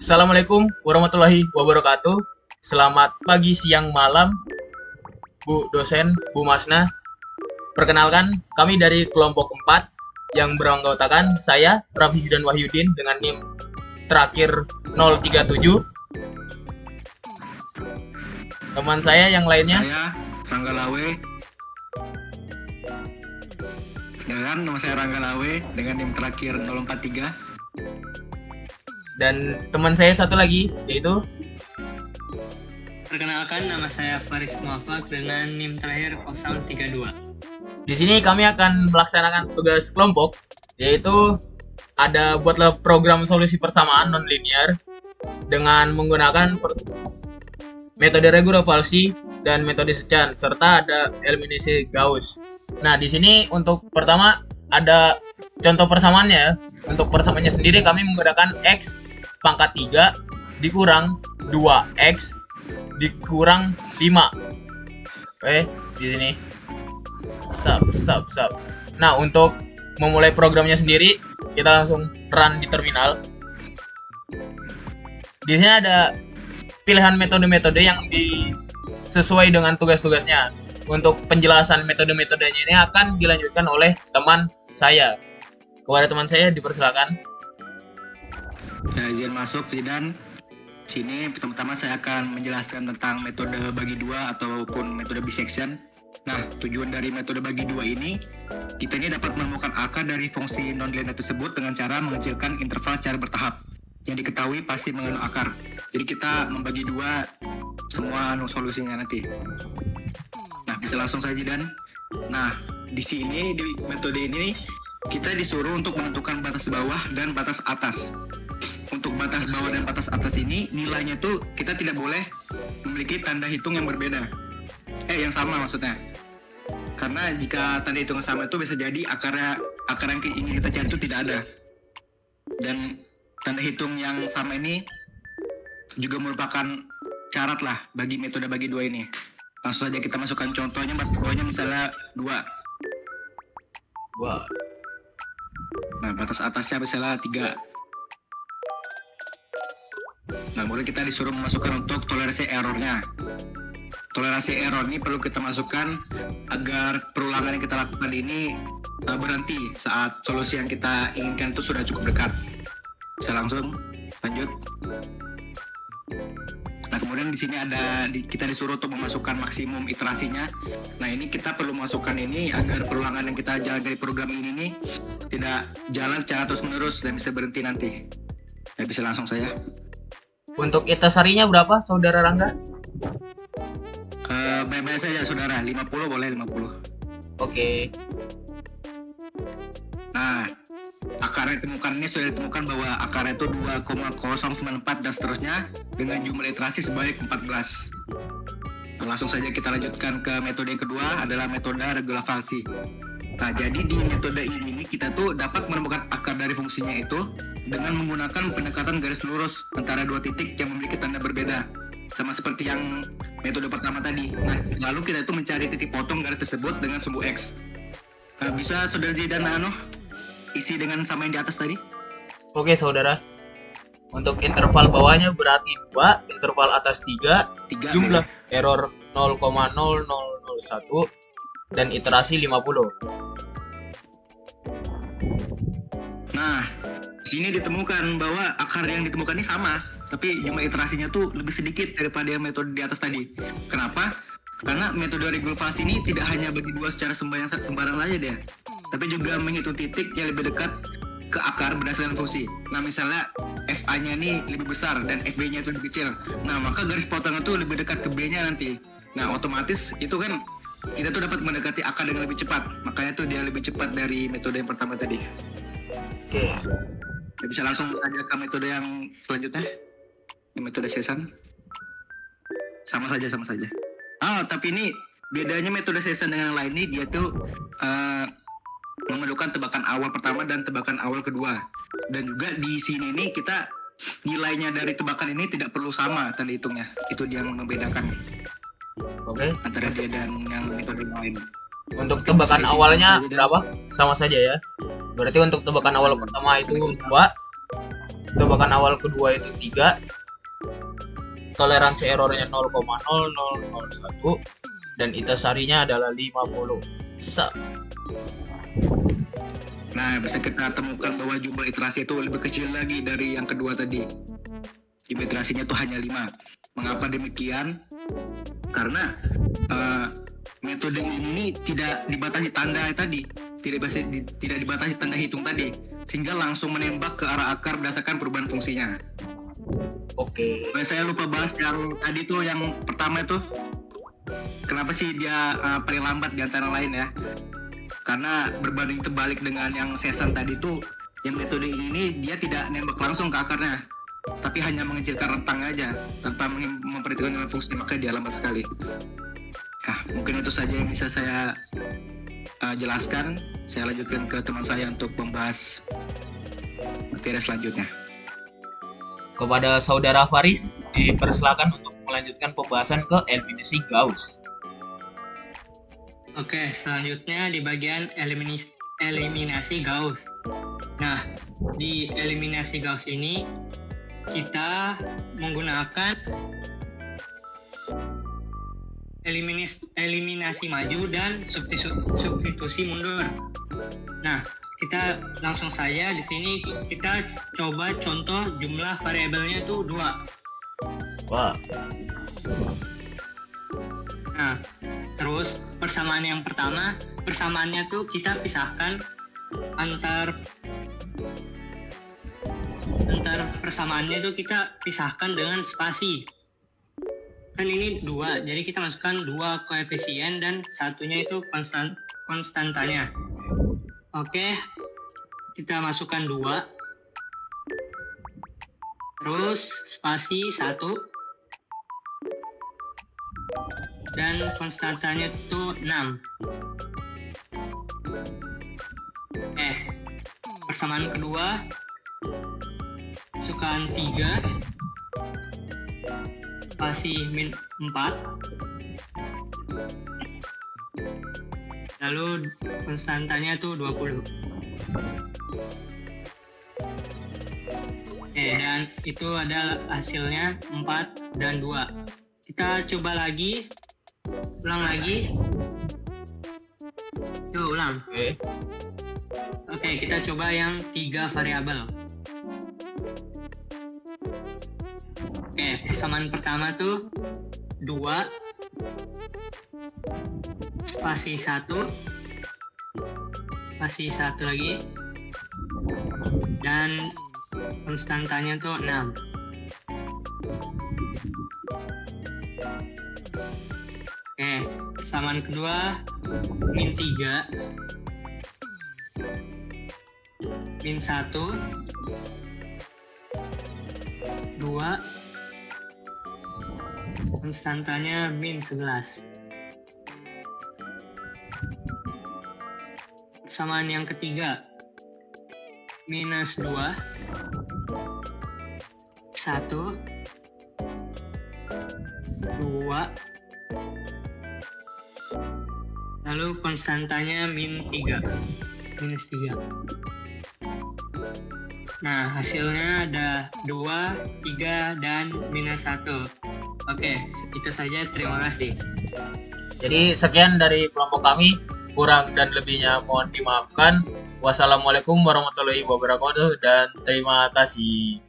Assalamualaikum warahmatullahi wabarakatuh. Selamat pagi, siang, malam, Bu dosen, Bu Masna. Perkenalkan, kami dari kelompok 4 yang beranggotakan saya, Rafisi dan Wahyudin dengan NIM terakhir 037. Teman saya yang lainnya, Saya Rangga Lawe. Nama saya Rangga Lawe dengan NIM terakhir 043. dan teman saya satu lagi, yaitu Perkenalkan, nama saya Faris Muafak dengan NIM terakhir 032. di sini kami akan melaksanakan tugas kelompok, yaitu ada buatlah program solusi persamaan non-linear dengan menggunakan metode regurgitasi dan metode secan, serta ada eliminasi Gauss. Nah, di sini untuk pertama ada contoh persamaannya ya. Untuk persamaannya sendiri kami menggunakan X pangkat 3 dikurang 2X dikurang 5. Oke, di sini. Sub. Nah, untuk memulai programnya sendiri, kita langsung run di terminal. Di sini ada pilihan metode-metode yang sesuai dengan tugas-tugasnya. Untuk penjelasan metode-metodenya ini akan dilanjutkan oleh teman saya. Kepada teman saya dipersilakan. Ya, izin masuk Zidan. Sini pertama saya akan menjelaskan tentang metode bagi dua ataupun metode bisection. Nah, tujuan dari metode bagi dua ini, kita ini dapat menemukan akar dari fungsi non-linear tersebut dengan cara mengecilkan interval secara bertahap. Yang diketahui pasti mengandung akar. Jadi kita membagi dua semua solusinya nanti. Nah, bisa langsung saja Dan. Nah, di sini di metode ini kita disuruh untuk menentukan batas bawah dan batas atas. Untuk batas bawah dan batas atas ini nilainya tuh kita tidak boleh memiliki tanda hitung yang berbeda. Yang sama maksudnya. Karena jika tanda hitung yang sama itu bisa jadi akar yang ingin kita cari itu tidak ada. Dan tanda hitung yang sama ini juga merupakan syarat lah bagi metode bagi dua ini. Langsung saja kita masukkan contohnya, bawahnya misalnya 2. Nah, batas atasnya misalnya 3. Nah, kemudian kita disuruh memasukkan untuk toleransi errornya. Toleransi error ini perlu kita masukkan agar perulangan yang kita lakukan ini berhenti saat solusi yang kita inginkan itu sudah cukup dekat. Bisa langsung lanjut. Nah, kemudian di sini kita disuruh untuk memasukkan maksimum iterasinya. Nah, ini kita perlu masukkan ini agar perulangan yang kita jalan dari program ini nih tidak jalan secara terus-menerus dan bisa berhenti nanti. Ya, bisa langsung saya. Untuk itasarinya berapa, Saudara Rangga? Bebas saja, Saudara. 50 boleh 50. Oke. Nah, akar yang ditemukan ini sudah ditemukan bahwa akarnya itu 2,094 dan seterusnya dengan jumlah iterasi sebanyak 14. Nah, langsung saja kita lanjutkan ke metode yang kedua adalah metode regurgitasi. Nah, jadi di metode ini kita tuh dapat menemukan akar dari fungsinya itu dengan menggunakan pendekatan garis lurus antara dua titik yang memiliki tanda berbeda. Sama seperti yang metode pertama tadi. Nah, lalu kita itu mencari titik potong garis tersebut dengan sumbu X. Nah, bisa Saudara Zidan isi dengan sama yang di atas tadi? Oke, Saudara. Untuk interval bawahnya berarti 2, interval atas 3, jumlah error 0,0001 dan iterasi 50. Nah, di sini ditemukan bahwa akar yang ditemukan ini sama, tapi jumlah iterasinya tuh lebih sedikit daripada yang metode di atas tadi. Kenapa? Karena metode regurgitasi ini tidak hanya bagi dua secara sembarang saja dia, tapi juga menghitung titik yang lebih dekat ke akar berdasarkan fungsi. Nah, misalnya FA-nya ini lebih besar dan FB-nya itu lebih kecil. Nah, maka garis potongnya itu lebih dekat ke B-nya nanti. Nah, otomatis itu kan kita tuh dapat mendekati akar dengan lebih cepat. Makanya tuh dia lebih cepat dari metode yang pertama tadi. Oke. Kita bisa langsung saja ke metode yang selanjutnya. Ini metode sesan. Sama saja. Tapi ini bedanya metode sesan dengan yang lain ini dia tuh memerlukan tebakan awal pertama dan tebakan awal kedua. Dan juga di sini nih kita nilainya dari tebakan ini tidak perlu sama tanda hitungnya. Itu dia yang membedakan Oke. antara dia dan yang metode lain. Untuk tebakan awalnya berapa? Sama saja ya. Berarti untuk tebakan awal pertama itu 2, tebakan awal kedua itu 3, toleransi errornya 0,0001, dan itasarinya adalah 50. Nah, bisa kita temukan bahwa jumlah iterasi itu lebih kecil lagi dari yang kedua tadi. Jumlah iterasinya itu hanya 5. Mengapa demikian? Karena metode ini tidak dibatasi tanda tadi, tidak dibatasi tanda hitung tadi, sehingga langsung menembak ke arah akar berdasarkan perubahan fungsinya. Oke. Saya lupa bahas yang tadi tuh, yang pertama itu kenapa sih dia paling lambat di antara lain ya? Karena berbanding terbalik dengan yang season tadi tuh, yang metode ini dia tidak nembak langsung ke akarnya, tapi hanya mengecilkan rentang aja tanpa memperhatikan dengan fungsi, makanya dia lambat sekali. Nah, mungkin itu saja yang bisa saya jelaskan. Saya lanjutkan ke teman saya untuk membahas materi selanjutnya. Kepada saudara Faris, dipersilakan untuk melanjutkan pembahasan ke eliminasi Gauss. Oke, selanjutnya di bagian eliminasi Gauss. Nah, di eliminasi Gauss ini kita menggunakan eliminasi maju dan substitusi mundur. Nah, kita langsung saja di sini kita coba contoh jumlah variabelnya itu 2. Wah. Nah, terus persamaan yang pertama, persamaannya tuh kita pisahkan antar persamaannya tuh kita pisahkan dengan spasi. Kan ini 2, jadi kita masukkan 2 koefisien dan satunya itu konstantanya. Oke, kita masukkan 2, terus spasi 1, dan konstantanya itu 6. Persamaan kedua, masukkan 3, spasi min 4, lalu konstantanya itu 20. Dan itu adalah hasilnya 4 dan 2. Kita coba lagi, ulang lagi. Coba ulang. Oke, kita coba yang 3 variabel. Oke, persamaan pertama tuh 2, spasi 1, spasi 1 lagi, dan konstantanya tuh 6. Oke, persamaan kedua min 3, min 1, 2, konstantanya min 11. Persamaan yang ketiga, minus 2, 1, 2, lalu konstantanya min 3, minus 3. Nah, hasilnya ada 2, 3, dan minus 1. Oke, itu saja. Terima kasih. Jadi sekian dari kelompok kami. Kurang dan lebihnya mohon dimaafkan. Wassalamualaikum warahmatullahi wabarakatuh dan terima kasih.